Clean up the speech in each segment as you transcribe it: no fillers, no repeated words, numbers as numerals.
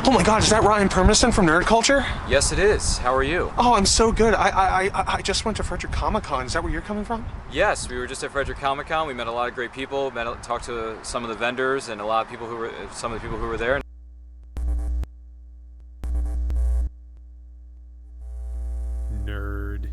Oh my God, is that Ryan Permison from Nerd Culture? Yes, it is. How are you? Oh, I'm so good. I just went to Frederick Comic-Con. Is that where you're coming from? Yes, we were just at Frederick Comic-Con. We met a lot of great people. Talked to some of the vendors and a lot of people some of the people who were there. Nerd.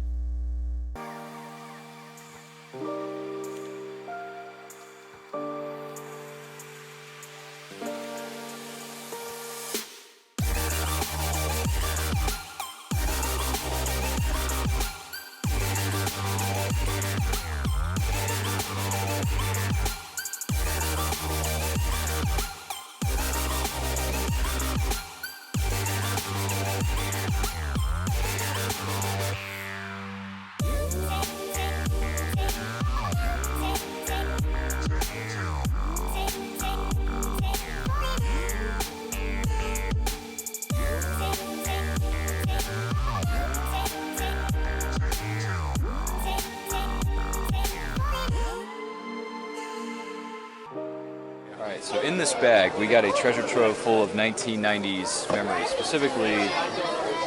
Alright, so in this bag we got a treasure trove full of 1990s memories, specifically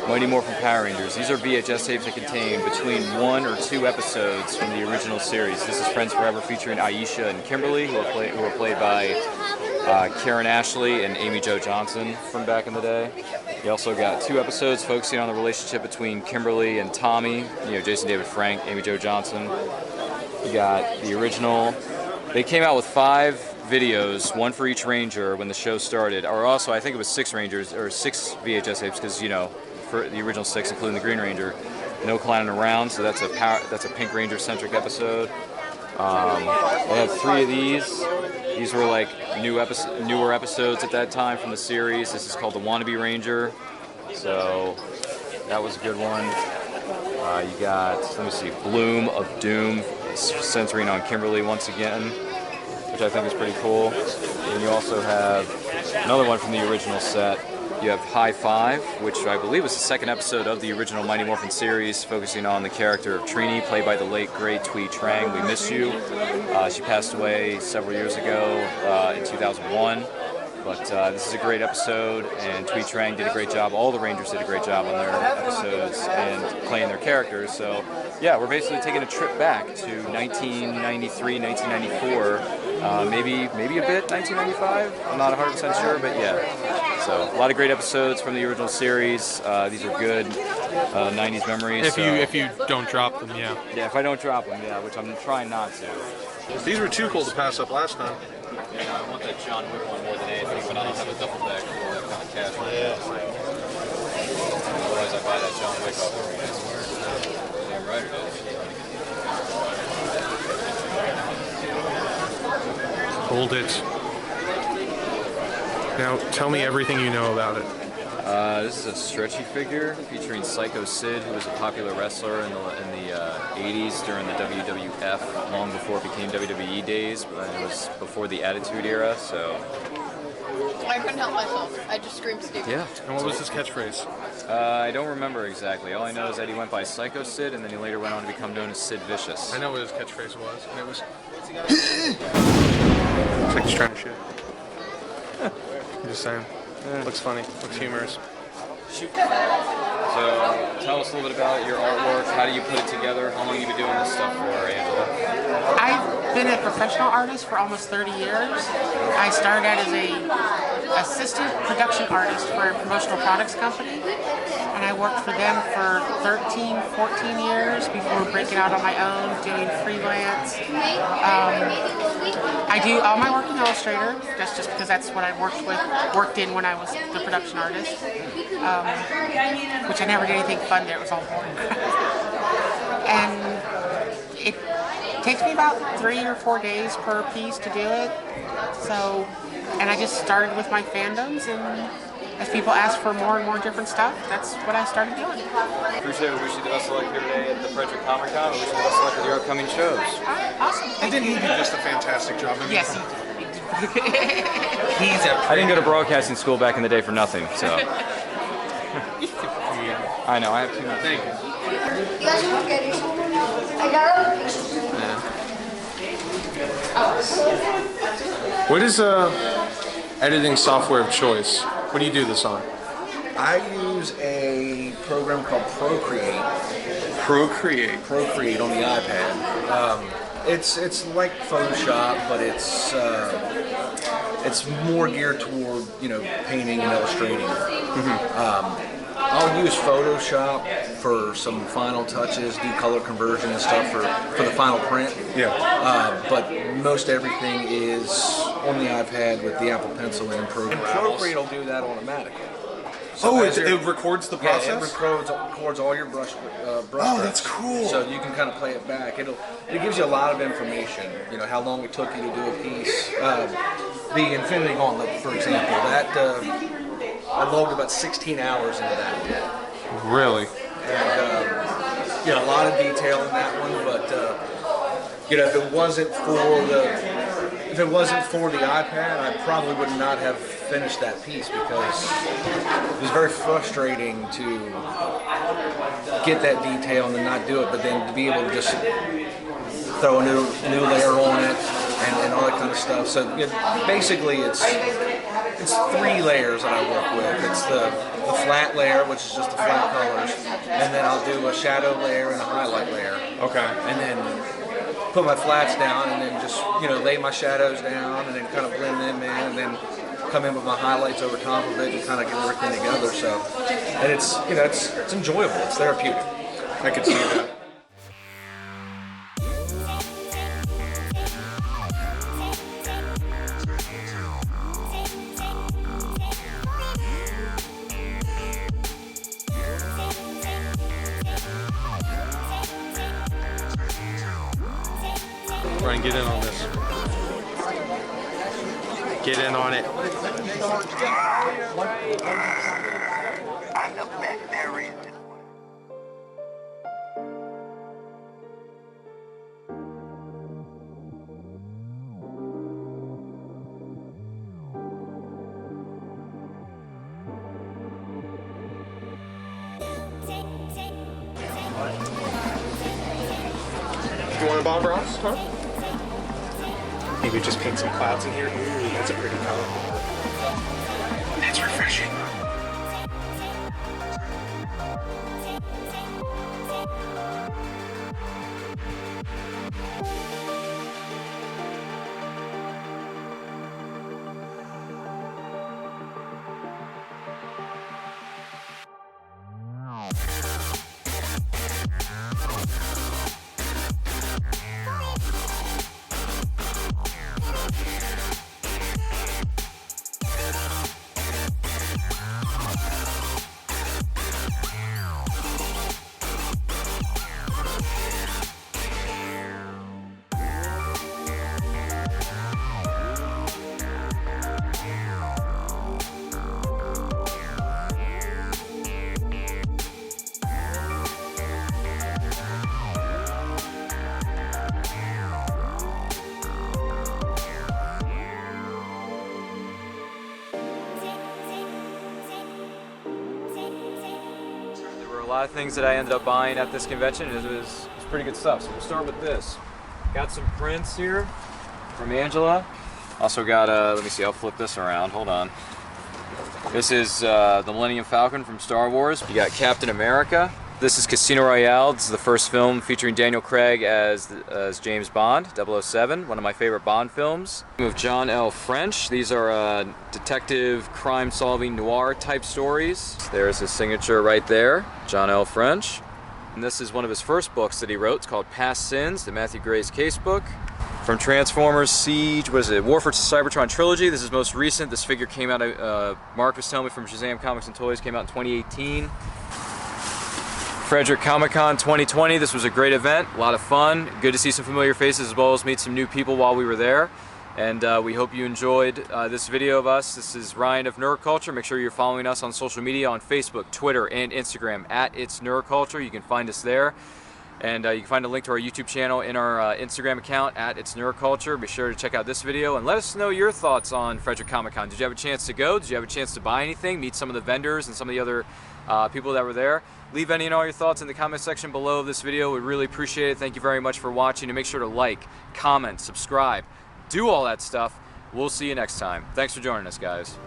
Mighty Morphin Power Rangers. These are VHS tapes that contain between 1 or 2 episodes from the original series. This is Friends Forever featuring Aisha and Kimberly, who are played by Karen Ashley and Amy Jo Johnson from back in the day. You also got 2 episodes focusing on the relationship between Kimberly and Tommy, Jason David Frank, Amy Jo Johnson. You got the original. They came out with 5 videos, 1 for each Ranger when the show started, or also I think it was 6 Rangers, or 6 VHS tapes, because for the original 6, including the Green Ranger. No Clowning Around, so that's a Pink Ranger centric episode. They had 3 of these. These were like newer episodes at that time from the series. This is called the Wannabe Ranger, so that was a good one. You got, let me see, Bloom of Doom, centering on Kimberly once again, which I think is pretty cool. And you also have another one from the original set. You have High Five, which I believe was the 2nd episode of the original Mighty Morphin series, focusing on the character of Trini, played by the late, great Twee Trang. We miss you. She passed away several years ago in 2001. But this is a great episode, and Twee Trang did a great job. All the Rangers did a great job on their episodes and playing their characters. So, yeah, we're basically taking a trip back to 1993, 1994, maybe a bit 1995. I'm not 100% sure, but yeah. So, a lot of great episodes from the original series. These are good 90s memories. If you don't drop them, yeah. Yeah, if I don't drop them, yeah, which I'm trying not to. These were too cool to pass up last time. Yeah, I want that John Wick one more than anything, but I don't have a duffel bag for that kind of cash. Yeah. Otherwise, I buy that John Wick off every day. Damn right it is. Hold it. Now, tell me everything you know about it. This is a stretchy figure featuring Psycho Sid, who was a popular wrestler in the 80s during the WWF, long before it became WWE days, but it was before the Attitude Era, so... I couldn't help myself. I just screamed stupid. Yeah. And what was his catchphrase? I don't remember exactly. All I know is that he went by Psycho Sid, and then he later went on to become known as Sid Vicious. I know what his catchphrase was, and it was... It's like he's trying to shoot. I'm just saying. Looks funny. Looks humorous. So, tell us a little bit about your artwork. How do you put it together? How long have you been doing this stuff for, Angela? I've been a professional artist for almost 30 years. I started out as a assistant production artist for a promotional products company, and I worked for them for 13, 14 years before breaking out on my own, doing freelance. I do all my work in Illustrator, just because that's what I worked in when I was the production artist, which I never did anything fun there. It was all boring. And it takes me about 3 or 4 days per piece to do it. So, and I just started with my fandoms, and as people ask for more and more different stuff, that's what I started doing. Appreciate it. We wish you the best of luck here today at the Frederick Comic-Con. We wish you the best of luck with your upcoming shows. Awesome. And didn't he do just a fantastic job? Yes, he did. I didn't go to broadcasting school back in the day for nothing, so. I know, I have too much. Thank you. You guys want to get these? I got them. What is editing software of choice? What do you do this on? I use a program called Procreate on the iPad. It's like Photoshop, but it's more geared toward painting and illustrating. I'll use Photoshop for some final touches, do color conversion and stuff for the final print. Yeah. But most everything is on the iPad with the Apple Pencil and Procreate. And Procreate will do that automatically. So it records the process? Yeah, it records all your brush Oh, that's cool. So you can kind of play it back. It gives you a lot of information. How long it took you to do a piece. The Infinity Gauntlet, for example, that I logged about 16 hours into that. Really? And a lot of detail in that one, but if it wasn't for the iPad, I probably would not have finished that piece because it was very frustrating to get that detail and then not do it, but then to be able to just throw a new layer on it and all that kind of stuff. So basically it's 3 layers that I work with. It's the flat layer, which is just the flat colors, and then I'll do a shadow layer and a highlight layer. Okay. And then put my flats down and then just lay my shadows down and then kind of blend them in and then come in with my highlights over top of it and kind of get everything together. So, and it's enjoyable. It's therapeutic. I could see that. Ryan, get in on this. Get in on it. I'm the veterinarian. You want a Bob Ross, huh? Maybe just paint some clouds in here. Ooh, that's a pretty color. That's refreshing. A lot of things that I ended up buying at this convention. It was pretty good stuff. So we'll start with this. Got some prints here from Angela. Also got let me see, I'll flip this around, hold on. This is the Millennium Falcon from Star Wars. You got Captain America. This is Casino Royale. This is the first film featuring Daniel Craig as James Bond, 007, one of my favorite Bond films. Of John L. French. These are detective, crime-solving, noir type stories. There's his signature right there, John L. French. And this is one of his first books that he wrote. It's called Past Sins, the Matthew Gray's case book. From Transformers, Siege, what is it, War for Cybertron trilogy. This is most recent. This figure came out, Mark was telling me, from Shazam Comics and Toys, came out in 2018. Frederick Comic-Con 2020. This was a great event, a lot of fun. Good to see some familiar faces as well as meet some new people while we were there. And we hope you enjoyed this video of us. This is Ryan of Nerd Culture. Make sure you're following us on social media on Facebook, Twitter, and Instagram at It's Nerd Culture. You can find us there. And you can find a link to our YouTube channel in our Instagram account at It's Nerd Culture. Be sure to check out this video and let us know your thoughts on Frederick Comic-Con. Did you have a chance to go? Did you have a chance to buy anything? Meet some of the vendors and some of the other people that were there? Leave any and all your thoughts in the comment section below of this video. We'd really appreciate it. Thank you very much for watching. And make sure to like, comment, subscribe, do all that stuff. We'll see you next time. Thanks for joining us, guys.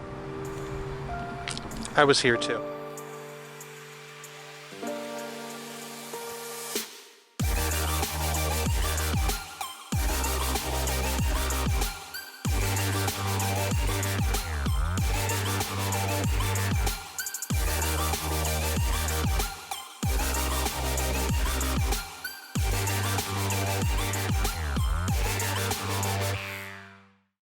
I was here too.